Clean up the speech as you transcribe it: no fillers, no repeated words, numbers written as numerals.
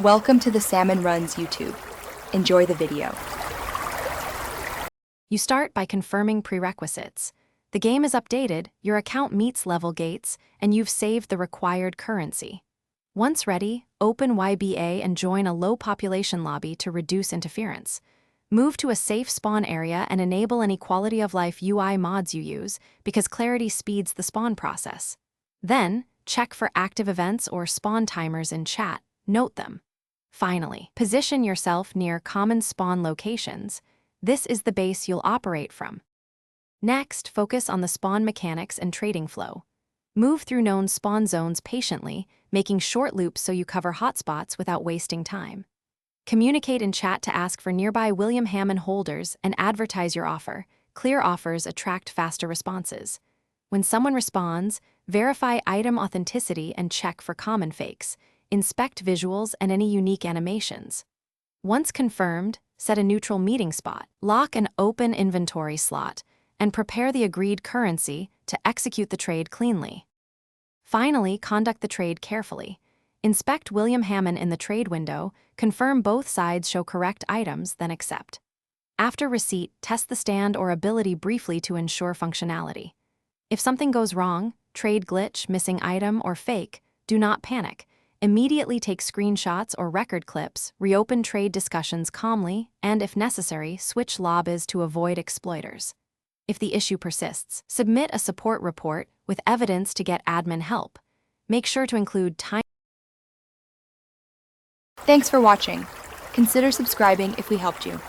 Welcome to the Salmon Runs YouTube. Enjoy the video. You start by confirming prerequisites. The game is updated, your account meets level gates, and you've saved the required currency. Once ready, open YBA and join a low-population lobby to reduce interference. Move to a safe spawn area and enable any quality-of-life UI mods you use, because clarity speeds the spawn process. Then, check for active events or spawn timers in chat. Note them. Finally, position yourself near common spawn locations. This is the base you'll operate from. Next, focus on the spawn mechanics and trading flow. Move through known spawn zones patiently, making short loops so you cover hotspots without wasting time. Communicate in chat to ask for nearby William Hamon holders and advertise your offer. Clear offers attract faster responses. When someone responds, verify item authenticity and check for common fakes. Inspect visuals and any unique animations. Once confirmed, set a neutral meeting spot, lock an open inventory slot, and prepare the agreed currency to execute the trade cleanly. Finally, conduct the trade carefully. Inspect William Hamon in the trade window, confirm both sides show correct items, then accept. After receipt, test the stand or ability briefly to ensure functionality. If something goes wrong, trade glitch, missing item, or fake, do not panic. Immediately take screenshots or record clips, reopen trade discussions calmly, and if necessary, switch lobbies to avoid exploiters. If the issue persists, submit a support report with evidence to get admin help. Make sure to include time. Thanks for watching. Consider subscribing if we helped you.